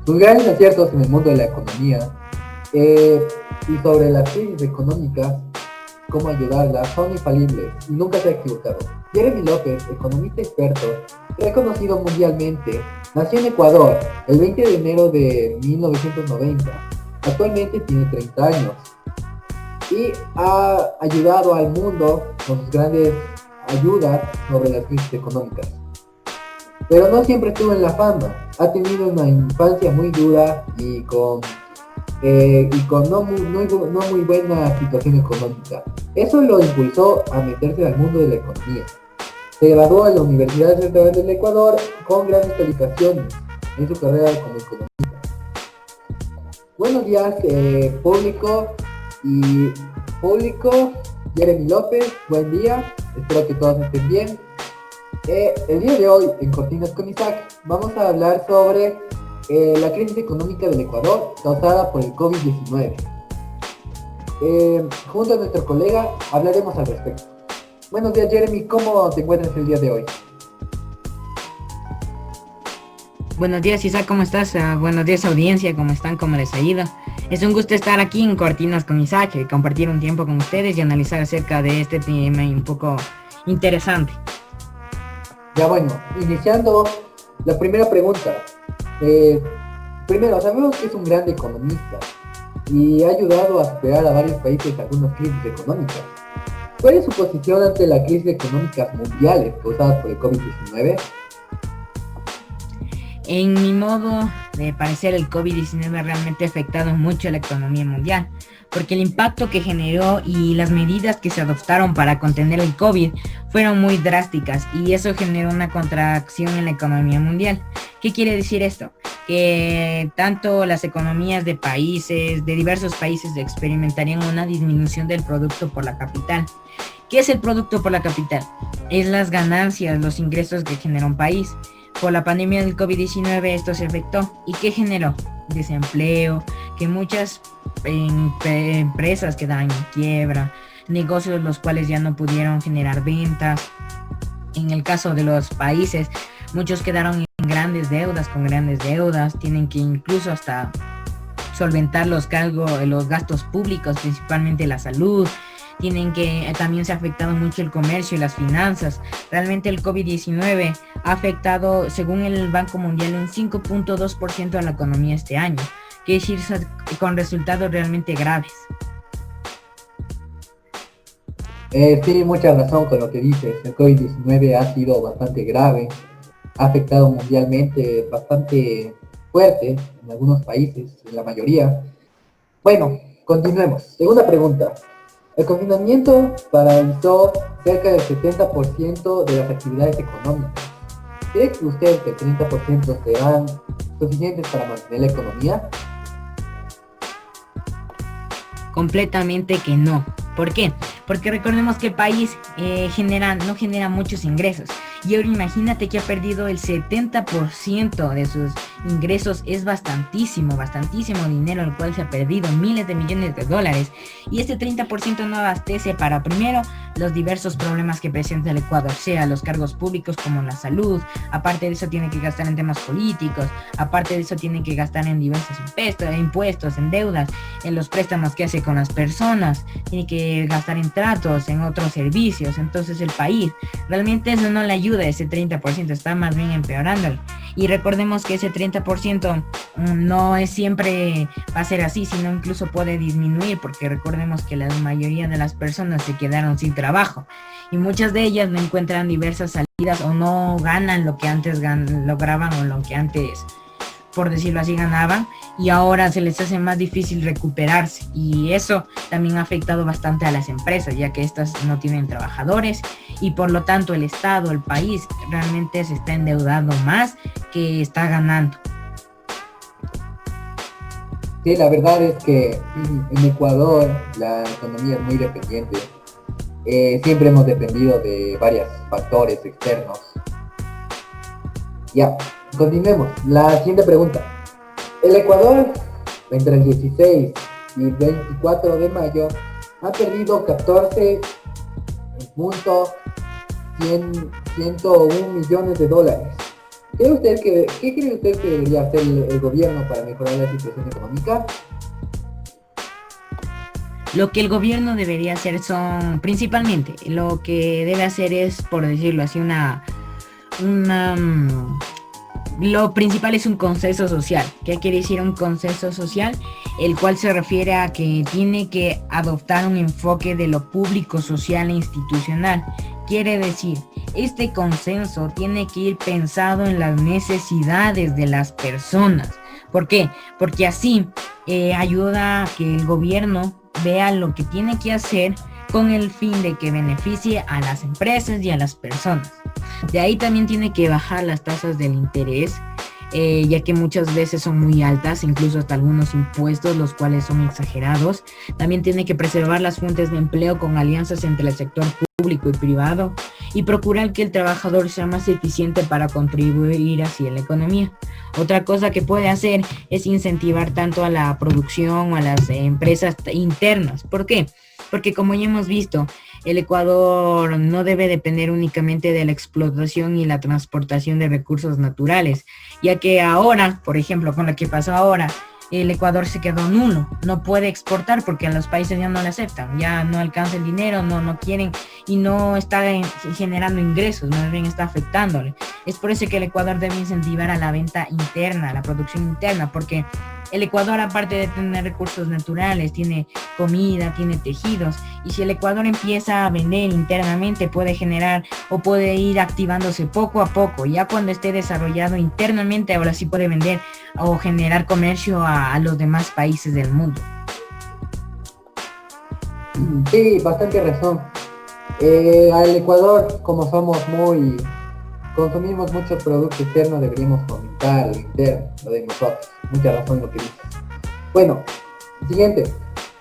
Sus grandes aciertos en el mundo de la economía y sobre las crisis económicas, cómo ayudarlas, son infalibles y nunca se ha equivocado. Jeremy López, economista experto, reconocido mundialmente, nació en Ecuador el 20 de enero de 1990. Actualmente tiene 30 años y ha ayudado al mundo con sus grandes ayudas sobre las crisis económicas. Pero no siempre estuvo en la fama. Ha tenido una infancia muy dura y con no muy buena situación económica. Eso lo impulsó a meterse al mundo de la economía. Se graduó en la Universidad Central del Ecuador con grandes calificaciones en su carrera como economista. Buenos días, y público, Jeremy López, buen día, espero que todos estén bien. El día de hoy en Cortinas con Isaac vamos a hablar sobre la crisis económica del Ecuador causada por el COVID-19. Junto a nuestro colega hablaremos al respecto. Buenos días, Jeremy, ¿cómo te encuentras el día de hoy? Buenos días, Isaac, ¿cómo estás? Buenos días, audiencia, ¿cómo están? ¿Cómo les ha ido? Es un gusto estar aquí en Cortinas con Isaac y compartir un tiempo con ustedes y analizar acerca de este tema un poco interesante. Ya bueno, iniciando la primera pregunta. Primero, sabemos que es un gran economista y ha ayudado a superar a varios países algunas crisis económicas. ¿Cuál es su posición ante las crisis económicas mundiales causadas por el COVID-19? En mi modo de parecer, el COVID-19 realmente ha afectado mucho a la economía mundial, porque el impacto que generó y las medidas que se adoptaron para contener el COVID fueron muy drásticas y eso generó una contracción en la economía mundial. ¿Qué quiere decir esto? Que tanto las economías de diversos países experimentarían una disminución del producto por la capital. ¿Qué es el producto por la capital? Es las ganancias, los ingresos que genera un país. Por la pandemia del COVID-19 esto se afectó. ¿Y qué generó? Desempleo, que muchas empresas quedaron en quiebra, negocios los cuales ya no pudieron generar ventas. En el caso de los países, muchos quedaron en grandes deudas, tienen que incluso hasta solventar los gastos públicos, principalmente la salud. También se ha afectado mucho el comercio y las finanzas. Realmente el COVID-19 ha afectado, según el Banco Mundial, un 5.2% a la economía este año, que es decir, con resultados realmente graves. Sí, mucha razón con lo que dices. El COVID-19 ha sido bastante grave, ha afectado mundialmente bastante fuerte en algunos países, en la mayoría. Bueno, continuemos. Segunda pregunta. El confinamiento paralizó cerca del 70% de las actividades económicas. ¿Cree usted que el 30% serán suficientes para mantener la economía? Completamente que no. ¿Por qué? Porque recordemos que el país no genera muchos ingresos. Y ahora imagínate que ha perdido el 70% de sus ingresos. Es bastantísimo dinero el cual se ha perdido, miles de millones de dólares. Y este 30% no abastece para, primero, los diversos problemas que presenta el Ecuador, sea los cargos públicos como la salud. Aparte de eso tiene que gastar en temas políticos. Aparte de eso tiene que gastar en diversos impuestos, en deudas, en los préstamos que hace con las personas. Tiene que gastar en tratos, en otros servicios. Entonces el país realmente eso no le ayuda, ese 30%, está más bien empeorándolo. Y recordemos que ese 30% no es siempre va a ser así, sino incluso puede disminuir, porque recordemos que la mayoría de las personas se quedaron sin trabajo y muchas de ellas no encuentran diversas salidas o no ganan lo que antes lograban o lo que antes, por decirlo así, ganaban, y ahora se les hace más difícil recuperarse, y eso también ha afectado bastante a las empresas, ya que estas no tienen trabajadores y por lo tanto el Estado, el país realmente se está endeudando más que está ganando. Sí, la verdad es que en Ecuador la economía es muy dependiente. Siempre hemos dependido de varios factores externos. Ya, continuemos. La siguiente pregunta. El Ecuador, entre el 16 y el 24 de mayo, ha perdido 14.101 millones de dólares. ¿Qué cree usted que debería hacer el gobierno para mejorar la situación económica? Lo que el gobierno debería hacer principalmente, lo que debe hacer es, por decirlo así, una lo principal es un consenso social. ¿Qué quiere decir un consenso social? El cual se refiere a que tiene que adoptar un enfoque de lo público, social e institucional. Quiere decir, este consenso tiene que ir pensado en las necesidades de las personas. ¿Por qué? Porque así ayuda a que el gobierno vea lo que tiene que hacer con el fin de que beneficie a las empresas y a las personas. De ahí también tiene que bajar las tasas del interés, ya que muchas veces son muy altas, incluso hasta algunos impuestos, los cuales son exagerados. También tiene que preservar las fuentes de empleo con alianzas entre el sector público y privado y procurar que el trabajador sea más eficiente para contribuir hacia la economía. Otra cosa que puede hacer es incentivar tanto a la producción o a las empresas internas. ¿Por qué? Porque como ya hemos visto, el Ecuador no debe depender únicamente de la explotación y la transportación de recursos naturales, ya que ahora, por ejemplo, con lo que pasó ahora, el Ecuador se quedó nulo, no puede exportar porque a los países ya no le aceptan, ya no alcanza el dinero, no quieren y no está generando ingresos, más bien está afectándole. Es por eso que el Ecuador debe incentivar a la venta interna, a la producción interna, porque el Ecuador, aparte de tener recursos naturales, tiene comida, tiene tejidos, y si el Ecuador empieza a vender internamente, puede generar o puede ir activándose poco a poco. Ya cuando esté desarrollado internamente, ahora sí puede vender o generar comercio a los demás países del mundo. Sí, bastante razón. Al Ecuador, como consumimos mucho producto externo, deberíamos fomentar lo interno, lo de nosotros. Mucha razón en lo que dices. Bueno, siguiente.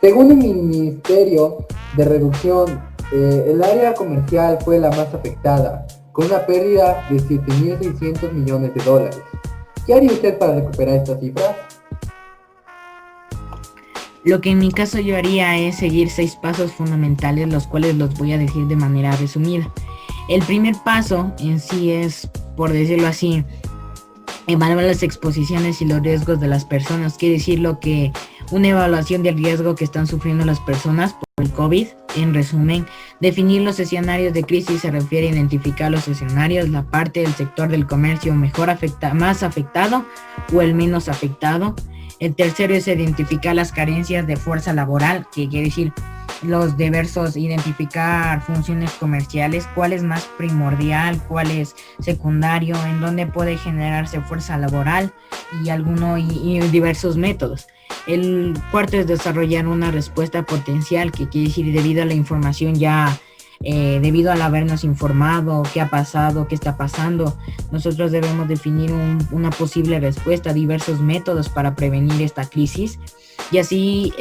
Según el Ministerio de Reducción, el área comercial fue la más afectada, con una pérdida de 7.600 millones de dólares. ¿Qué haría usted para recuperar esta cifra? Lo que en mi caso yo haría es seguir 6 pasos fundamentales, los cuales los voy a decir de manera resumida. El primer paso en sí es, por decirlo así, evaluar las exposiciones y los riesgos de las personas. Quiere decir una evaluación del riesgo que están sufriendo las personas por el COVID. En resumen, definir los escenarios de crisis se refiere a identificar los escenarios, la parte del sector del comercio más afectado o el menos afectado. El tercero es identificar las carencias de fuerza laboral, que quiere decir identificar funciones comerciales, cuál es más primordial, cuál es secundario, en dónde puede generarse fuerza laboral y diversos métodos. El cuarto es desarrollar una respuesta potencial, que quiere decir debido a la información debido al habernos informado qué ha pasado, qué está pasando, nosotros debemos definir una posible respuesta, diversos métodos para prevenir esta crisis y así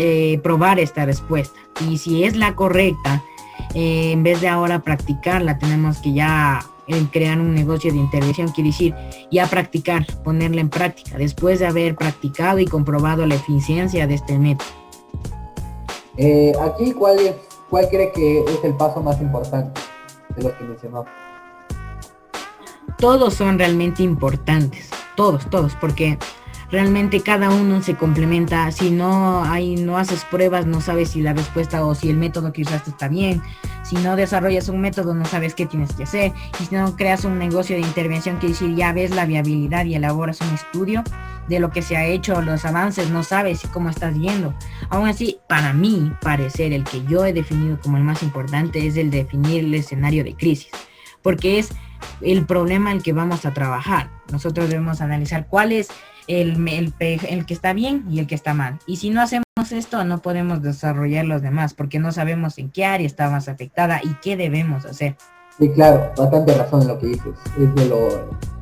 probar esta respuesta. Y si es la correcta, en vez de ahora practicarla, tenemos que ya crear un negocio de intervención, quiere decir ya practicar, ponerla en práctica, después de haber practicado y comprobado la eficiencia de este método. Aquí, ¿cuál cree que es el paso más importante de los que mencionó? Todos son realmente importantes, todos, porque realmente cada uno se complementa. Si no haces pruebas, no sabes si la respuesta o si el método que usaste está bien. Si no desarrollas un método, no sabes qué tienes que hacer. Y si no creas un negocio de intervención, quiere decir ya ves la viabilidad y elaboras un estudio de lo que se ha hecho, los avances, no sabes cómo estás yendo. Aún así, para mí parecer, el que yo he definido como el más importante es el definir el escenario de crisis, porque es el problema al que vamos a trabajar. Nosotros debemos analizar cuál es el que está bien y el que está mal. Y si no hacemos esto, no podemos desarrollar los demás, porque no sabemos en qué área está más afectada y qué debemos hacer. Sí, claro, bastante razón en lo que dices.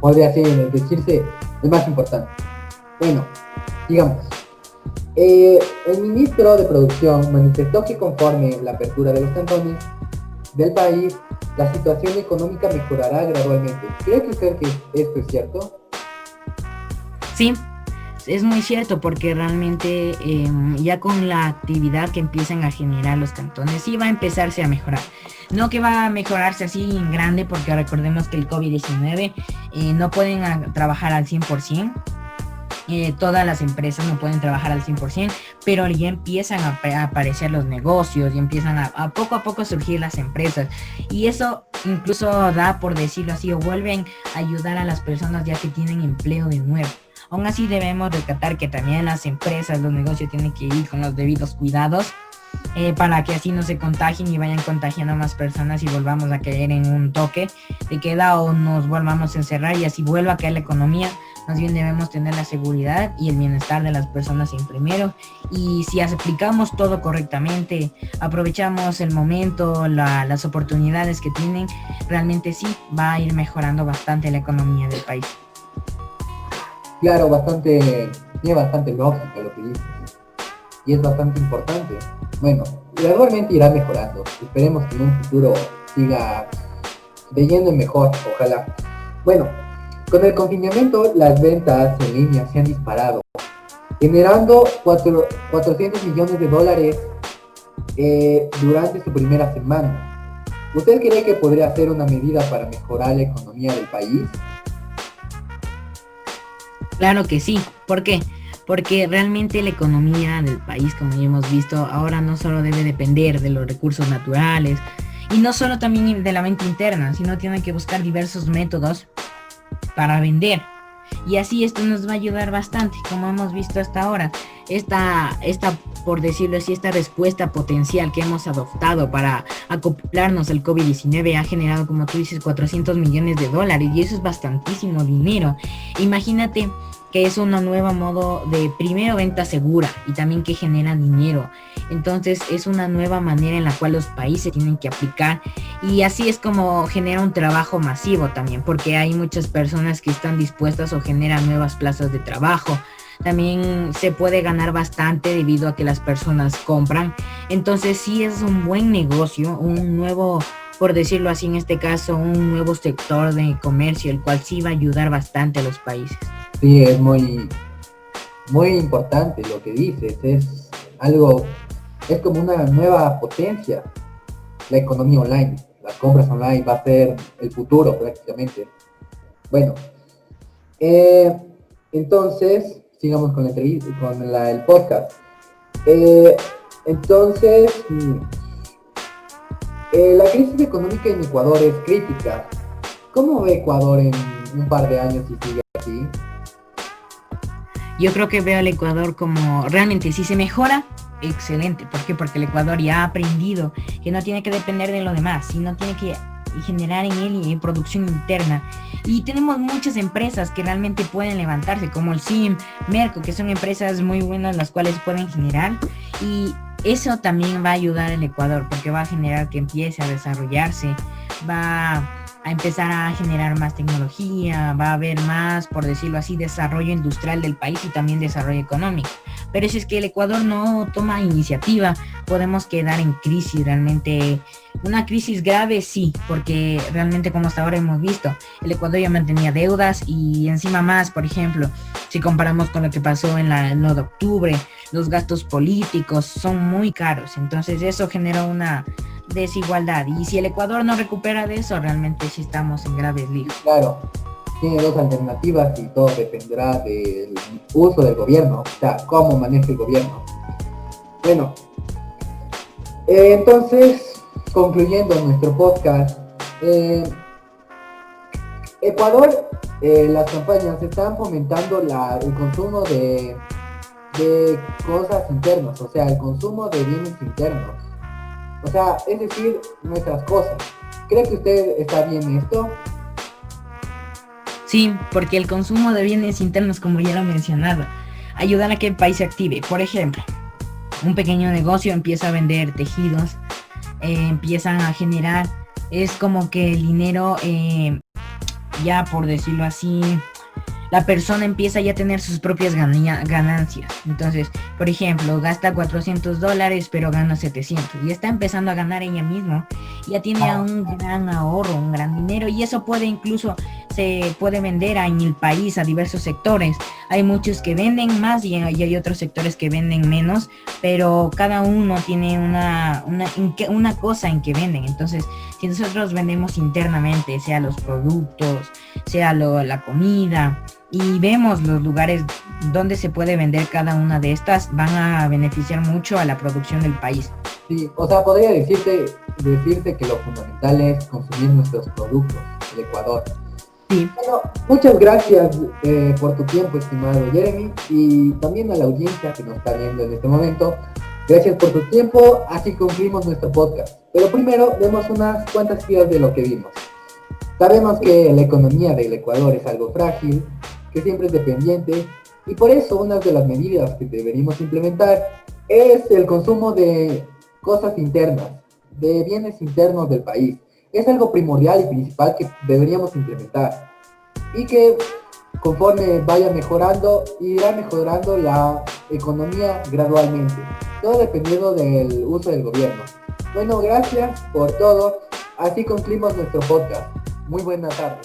Podría decirse el más importante. Bueno, digamos, el ministro de Producción manifestó que conforme la apertura de los cantones del país, la situación económica mejorará gradualmente. ¿Cree que usted que esto es cierto? Sí, es muy cierto, porque realmente ya con la actividad que empiezan a generar los cantones sí va a empezarse a mejorar. No que va a mejorarse así en grande, porque recordemos que el COVID-19 no pueden trabajar al 100%. Todas las empresas no pueden trabajar al 100%, pero ya empiezan a aparecer los negocios y empiezan a poco a poco surgir las empresas. Y eso incluso da, por decirlo así, o vuelven a ayudar a las personas ya que tienen empleo de nuevo. Aún así debemos rescatar que también las empresas, los negocios tienen que ir con los debidos cuidados para que así no se contagien y vayan contagiando a más personas y volvamos a caer en un toque de queda o nos volvamos a encerrar y así vuelva a caer la economía. Más bien debemos tener la seguridad y el bienestar de las personas en primero, y si aplicamos todo correctamente, aprovechamos el momento, las oportunidades que tienen, realmente sí va a ir mejorando bastante la economía del país. Claro, tiene bastante lógica lo que dices y es bastante importante. Bueno, gradualmente irá mejorando. Esperemos que en un futuro siga de yendo en mejor, ojalá. Bueno, con el confinamiento las ventas en línea se han disparado, generando 400 millones de dólares durante su primera semana. ¿Usted cree que podría ser una medida para mejorar la economía del país? Claro que sí. ¿Por qué? Porque realmente la economía del país, como ya hemos visto, ahora no solo debe depender de los recursos naturales y no solo también de la venta interna, sino tiene que buscar diversos métodos para vender. Y así esto nos va a ayudar bastante, como hemos visto hasta ahora. Esta, por decirlo así, esta respuesta potencial que hemos adoptado para acoplarnos al COVID-19 ha generado, como tú dices, 400 millones de dólares, y eso es bastantísimo dinero. Imagínate que es un nuevo modo de, primero, venta segura y también que genera dinero. Entonces es una nueva manera en la cual los países tienen que aplicar, y así es como genera un trabajo masivo también, porque hay muchas personas que están dispuestas o generan nuevas plazas de trabajo. También se puede ganar bastante debido a que las personas compran. Entonces sí es un buen negocio, un nuevo, por decirlo así en este caso, un nuevo sector de comercio, el cual sí va a ayudar bastante a los países. Sí, es muy importante lo que dices. Es como una nueva potencia, la economía online. Las compras online va a ser el futuro prácticamente. Bueno, entonces sigamos con la entrevista, el podcast. Entonces, la crisis económica en Ecuador es crítica. ¿Cómo ve Ecuador en un par de años si sigue así? Yo creo que veo al Ecuador como realmente, si se mejora, excelente. ¿Por qué? Porque el Ecuador ya ha aprendido que no tiene que depender de lo demás, sino tiene que generar en él producción interna. Y tenemos muchas empresas que realmente pueden levantarse, como el SIM, Merco, que son empresas muy buenas las cuales pueden generar, y eso también va a ayudar al Ecuador, porque va a generar que empiece a desarrollarse, va a empezar a generar más tecnología, va a haber más, por decirlo así, desarrollo industrial del país y también desarrollo económico. Pero si es que el Ecuador no toma iniciativa, podemos quedar en crisis, realmente una crisis grave, sí, porque realmente, como hasta ahora hemos visto, el Ecuador ya mantenía deudas y encima más. Por ejemplo, si comparamos con lo que pasó en lo de octubre, los gastos políticos son muy caros, entonces eso genera una desigualdad, y si el Ecuador no recupera de eso, realmente sí estamos en graves líos. Claro, tiene dos alternativas y todo dependerá del uso del gobierno, o sea, cómo maneja el gobierno. Bueno, entonces, concluyendo nuestro podcast, Ecuador, las campañas están fomentando el consumo de cosas internas, o sea, el consumo de bienes internos. O sea, es decir, nuestras cosas. ¿Cree que usted está bien esto? Sí, porque el consumo de bienes internos, como ya lo mencionaba, ayuda a que el país se active. Por ejemplo, un pequeño negocio empieza a vender tejidos, empiezan a generar, es como que el dinero, ya por decirlo así, la persona empieza ya a tener sus propias ganancias. Entonces, por ejemplo, gasta $400 pero gana 700 y está empezando a ganar ella misma. Ya tiene un gran ahorro, un gran dinero, y eso puede incluso se puede vender en el país a diversos sectores. Hay muchos que venden más y hay otros sectores que venden menos, pero cada uno tiene una cosa en que venden. Entonces, si nosotros vendemos internamente, sea los productos, sea la comida, y vemos los lugares donde se puede vender cada una de estas, van a beneficiar mucho a la producción del país. Sí, o sea, podría decirte que lo fundamental es consumir nuestros productos, el Ecuador. Sí. Bueno, muchas gracias por tu tiempo, estimado Jeremy, y también a la audiencia que nos está viendo en este momento. Gracias por tu tiempo, así concluimos nuestro podcast. Pero primero, vemos unas cuantas ideas de lo que vimos. Sabemos que la economía del Ecuador es algo frágil, que siempre es dependiente, y por eso una de las medidas que deberíamos implementar es el consumo de cosas internas, de bienes internos del país. Es algo primordial y principal que deberíamos implementar y que conforme vaya mejorando, irá mejorando la economía gradualmente, todo dependiendo del uso del gobierno. Bueno, gracias por todo. Así concluimos nuestro podcast. Muy buena tarde.